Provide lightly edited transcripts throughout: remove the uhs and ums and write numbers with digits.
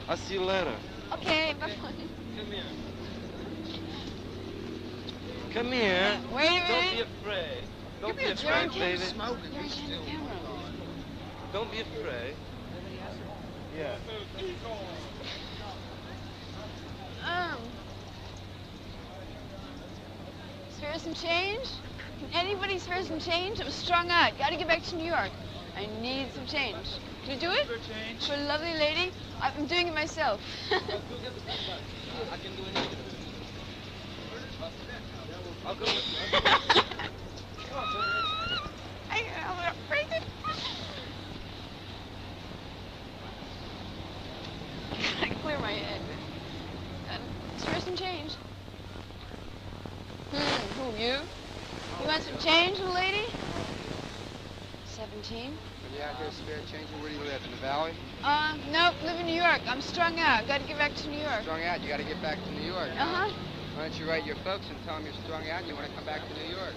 I'll see you later. Okay, bye-bye. Come here. Come here. Wait a minute. Don't be afraid. Don't be afraid, baby. Don't be afraid. Yeah. Spare some change? Can anybody spare some change? I'm strung out. Gotta get back to New York. I need some change. Can you do it? For a lovely lady? I'm doing it myself. I can do anything. I'll go with you. Come on, baby. I'm gonna break it. I clear my head. Spare some change. Who, you? You want some change, little lady? 17. Are you out here spare change? Where do you live? In the valley? Nope, live in New York. I'm strung out. Gotta get back to New York. Strung out? You gotta get back to New York. Uh-huh. Why don't you write your folks and tell them you're strung out and you want to come back to New York?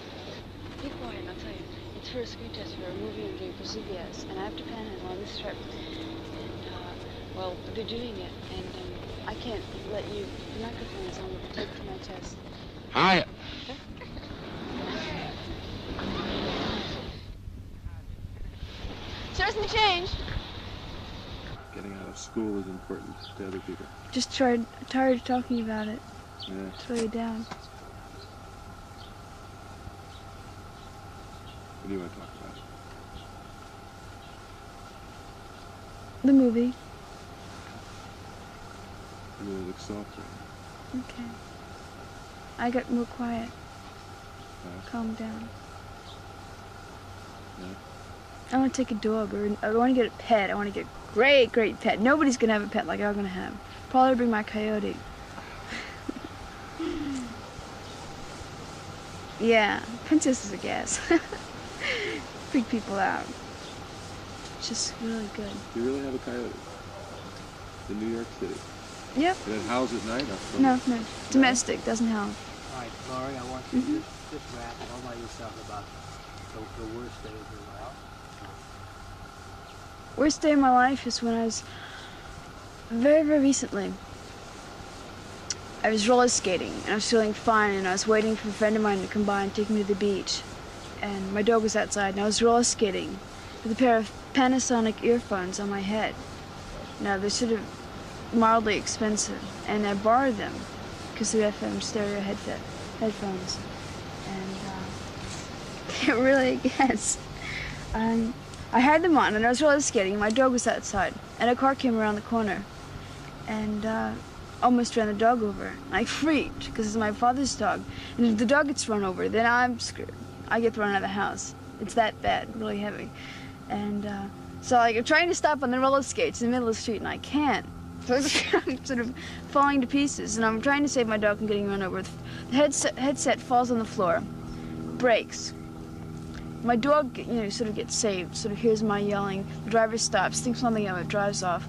Keep going, I'll tell you. It's for a screen test for a movie I'm doing for CBS, and I have to panhandle on this trip. And, well, they're doing it, and I can't let you. The microphone is on the tape for my test. Hi. Spare some change. Getting out of school is important to other people. Just tired of talking about it. Yeah. Slow you down. What do you want to talk about? The movie. You really look soft right Okay. I got more quiet. now. Calm down. Yeah. I want to take a dog, or I want to get a pet. I want to get a great pet. Nobody's going to have a pet like I'm going to have. Probably bring my coyote. Yeah, princesses are gas. Freak people out. It's just really good. Do you really have a coyote? In New York City? Yep. And it howls at night? No. Domestic, doesn't howl. All right, Laurie, I want you to just rap all by yourself about the worst day of your life. Worst day of my life is when I was very recently. I was roller skating and I was feeling fine, and I was waiting for a friend of mine to come by and take me to the beach. And my dog was outside, and I was roller skating with a pair of Panasonic earphones on my head. Now they're sort of mildly expensive, and I borrowed them because they're FM stereo headphones, and they really gets. I had them on, and I was roller skating, and my dog was outside, and a car came around the corner, and almost ran the dog over. I freaked, because it's my father's dog, and if the dog gets run over, then I'm screwed. I get thrown out of the house. It's that bad, really heavy. And so I'm trying to stop on the roller skates in the middle of the street, and I can't. So I'm sort of falling to pieces, and I'm trying to save my dog from getting run over. The headset falls on the floor, breaks. My dog, sort of gets saved, sort of hears my yelling. The driver stops, thinks something of it, drives off.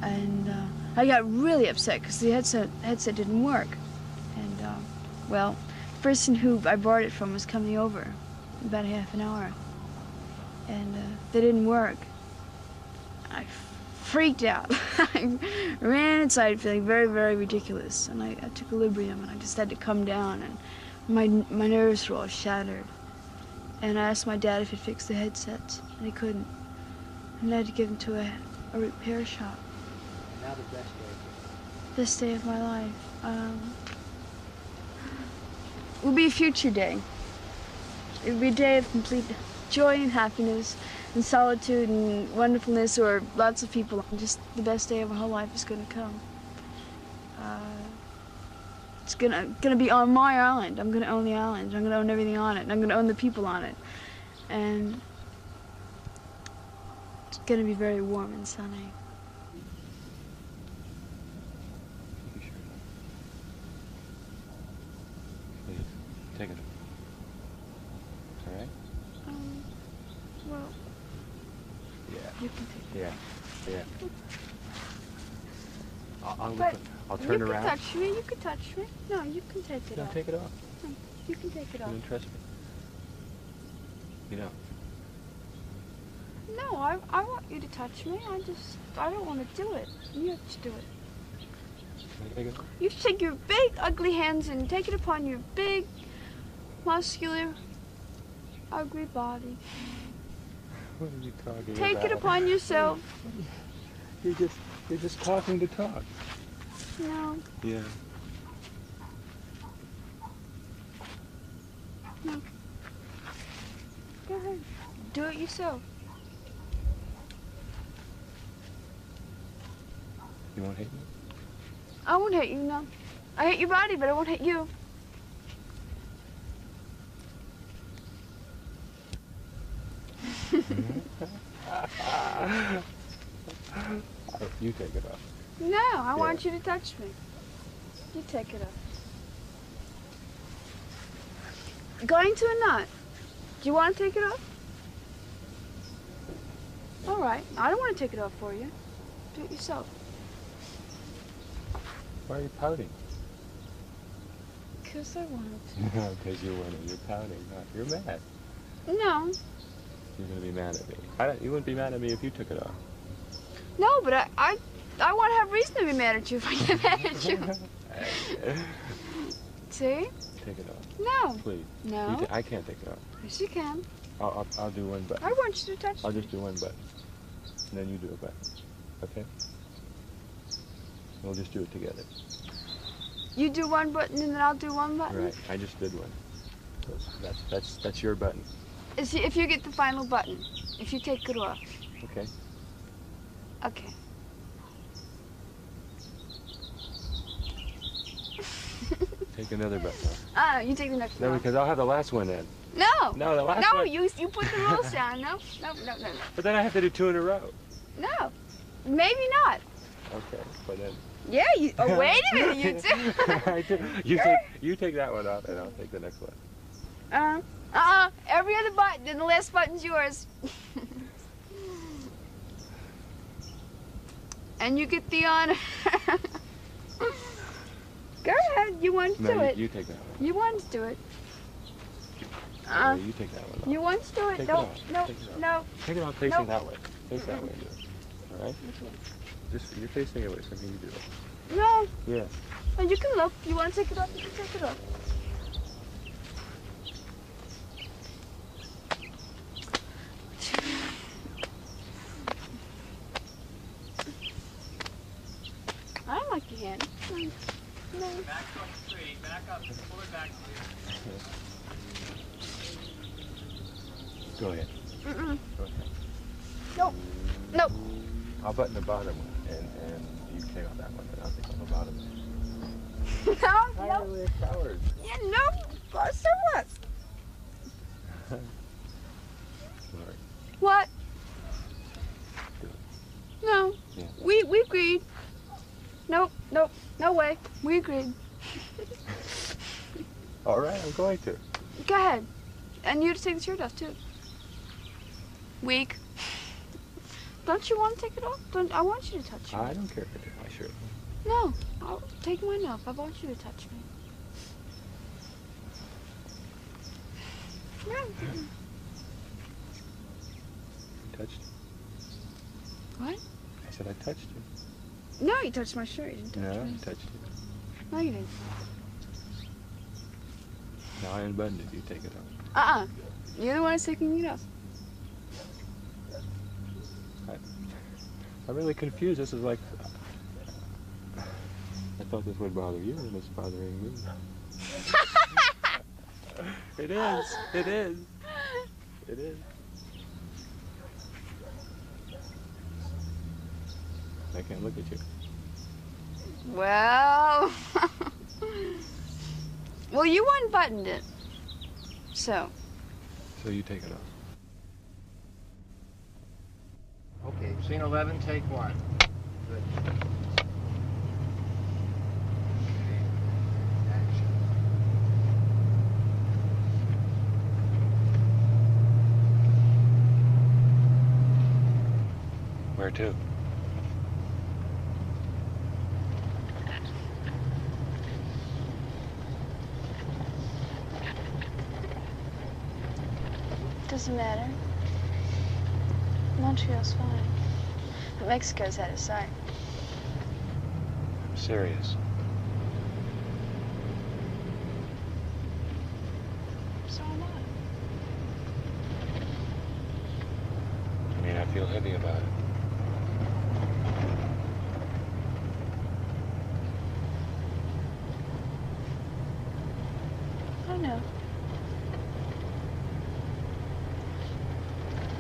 And I got really upset because the headset didn't work. And, well, the person who I borrowed it from was coming over in about half an hour. And they didn't work. I freaked out. I ran inside feeling very ridiculous. And I took a Librium, and I just had to come down, and my nerves were all shattered. And I asked my dad if he'd fix the headsets, and he couldn't. And I had to give them to a repair shop. Now the best day. Best day of my life. It will be a future day. It will be a day of complete joy and happiness and solitude and wonderfulness, or lots of people. Just the best day of my whole life is going to come. It's gonna be on my island. I'm gonna own the island. I'm gonna own everything on it. And I'm gonna own the people on it. And it's gonna be very warm and sunny. Please, take it. It's all right? Well, Yeah. you can take it. Yeah. But I'll turn around. You can touch me. You can touch me. No, you can take it No, off. take it off. No, you can take it You off. don't trust me? You don't? No, I want you to touch me. I don't want to do it. You have to do it. Take it off. You take your big, ugly hands and take it upon your big, muscular, ugly body. What are you talking Take about? it upon yourself. You're just talking to talk. No. Yeah. No. Go ahead. Do it yourself. You won't hate me? I won't hate you, no. I hate your body, but I won't hate you. You take it off. No, I want you to touch me. You take it off. Going to or not? Do you want to take it off? All right. I don't want to take it off for you. Do it yourself. Why are you pouting? Because I want to. No, because you want it. You're pouting. You're mad. No. You're going to be mad at me. You wouldn't be mad at me if you took it off. No, but I want to have reason to be mad at you if I get mad at you. See? Take it off. No. Please. No. I can't take it off. Yes, you can. I'll do one button. I want you to touch I'll me. just do one button. And then you do a button. Okay? We'll just do it together. You do one button and then I'll do one button? Right. I just did one. So that's your button. If you get the final button, if you take it off. Okay? Okay. Take another button off. You take the next No, one. because I'll have the last one in. No. No, the last No, one. you put the rules down. No. But then I have to do 2 in a row. No. Maybe not. Okay, but then. Yeah, you. Oh, wait a minute, you two. You take that one off, and I'll take the next one. Every other button, and the last button's yours. And you get the honor. Go ahead. You want to do it. You take that one. You want to do it. You take that one off. You want to do it. Take No, it off. no, Take it off. no. Take it off facing Nope. that way. Face that way and do it. All right? Just, you're facing away from me, you do it. No. Yeah. Well, you can look. You want to take it off? You can take it off. I don't like your hand. No. Back up straight. Back up. Pull it back. Go ahead. Mm-mm. Go ahead. Nope. Nope. I'll button the bottom one, and you take off that one, and I'll take off the bottom one. No. You're a coward. Yeah, no. So what? Laurie. What? Do it. No. Yeah. We agreed. Nope. No way. We agreed. All right, I'm going to. Go ahead. And you to take the shirt off, too. Weak. Don't you want to take it off? I want you to touch me. I don't care if I take my shirt off. No. I'll take mine off. I want you to touch me. No. You touched you. What? I said I touched you. No, you touched my shirt. You didn't touch No, me. I touched you. No, you didn't. Now I unbuttoned it. You take it off. You're the one who's taking it off. I'm really confused. This is like... I thought this would bother you, and it's bothering me. It is. It is. It is. I can't look at you. Well... Well, you unbuttoned it. So So you take it off. Okay, scene 11, take 1. Good. Action. Where to? doesn't matter. Montreal's fine. But Mexico's out of sight. I'm serious. feel heavy about it. I don't know.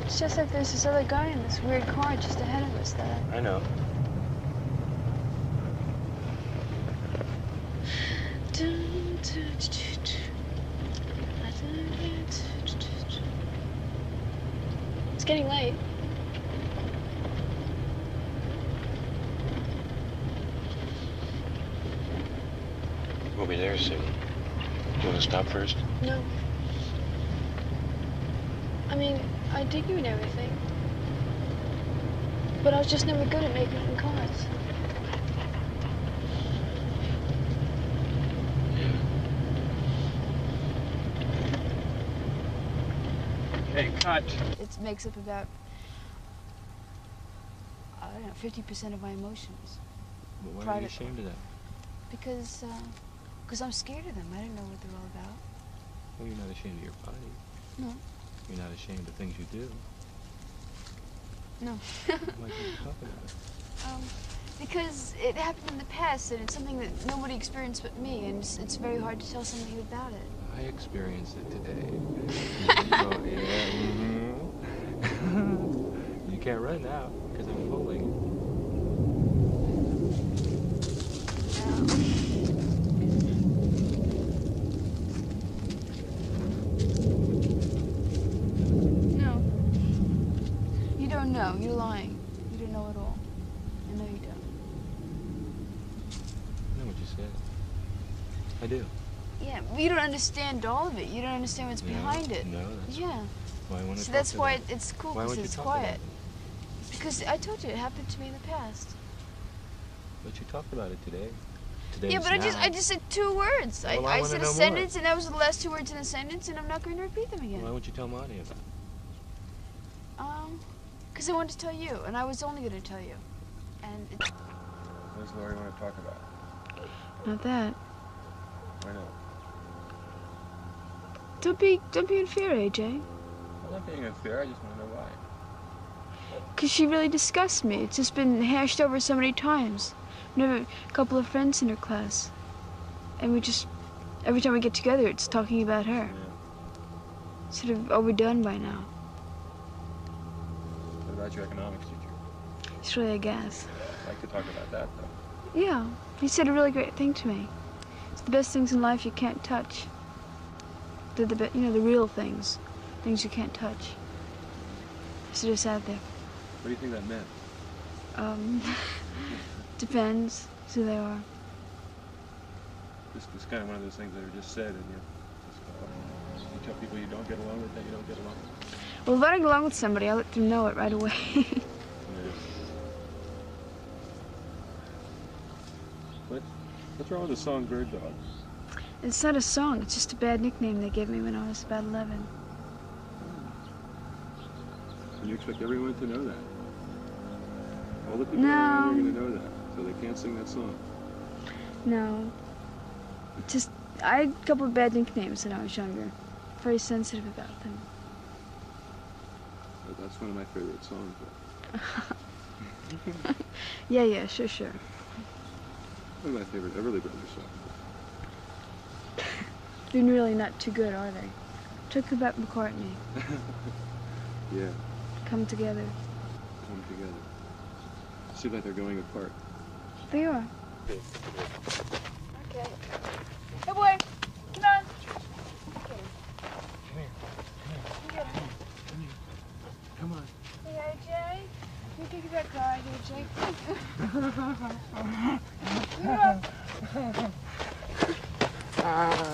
It's just like there's this other guy in this weird car just ahead of us that I know. It's getting late. We'll be there soon. You want to stop first? No. I mean, I dig you and everything. But I was just never good at making it in cars. Hey, cut. It makes up about, I don't know, 50% of my emotions. But why are you Private. ashamed of that? Because I'm scared of them. I don't know what they're all about. Well, you're not ashamed of your body. No. You're not ashamed of things you do. No. Why can't you talk about it? Because it happened in the past, and it's something that nobody experienced but me, and it's very hard to tell something about it. I experienced it today. Oh, yeah. You can't run now because I'm pulling. No. You don't know. You're lying. You don't know at all. I know you don't. I know what you said. I do. Yeah, but you don't understand all of it. You don't understand what's behind it. No, that's Yeah. why I want to So talk that's to why them. it's cool, Why because won't you it's talk quiet. about it? Because I told you, it happened to me in the past. But you talked about it today. Today's Yeah, but now. I just said 2 words. Well, I I wanna said a know more. sentence, and that was the last 2 words in a sentence, and I'm not going to repeat them again. Why won't you tell Monty about it? Because I wanted to tell you, and I was only going to tell you. And it's What does Laurie want to talk about? not that. Why not? Don't be unfair, AJ. I'm not being unfair. I just want to know why. Because she really disgusts me. It's just been hashed over so many times. We have a couple of friends in her class. And we just, every time we get together, it's talking about her. Yeah. Sort of overdone by now. What about your economics teacher? It's really a gas. I'd like to talk about that, though. Yeah, he said a really great thing to me. It's the best things in life you can't touch. They're the the real things. Things you can't touch. So just out there. What do you think that meant? Depends who they are. It's kind of one of those things that are just said, and you tell people you don't get along with that you don't get along with. Well, if I don't get along with somebody, I'll let them know it right away. What's wrong with the song Bird Dog? It's not a song, it's just a bad nickname they gave me when I was about 11. And you expect everyone to know that? All the people No. around are going to know that, so they can't sing that song. No. Just, I had a couple of bad nicknames when I was younger. Very sensitive about them. But that's one of my favorite songs. Yeah, sure. One of my favorite Everly Brothers songs. They're really not too good, are they? Talk about McCartney. Yeah, Come together. come together. Seems like they're going apart. They are. Okay. Hey, boy. Come on. Come on. Hey, AJ. You take that car, AJ. Come on.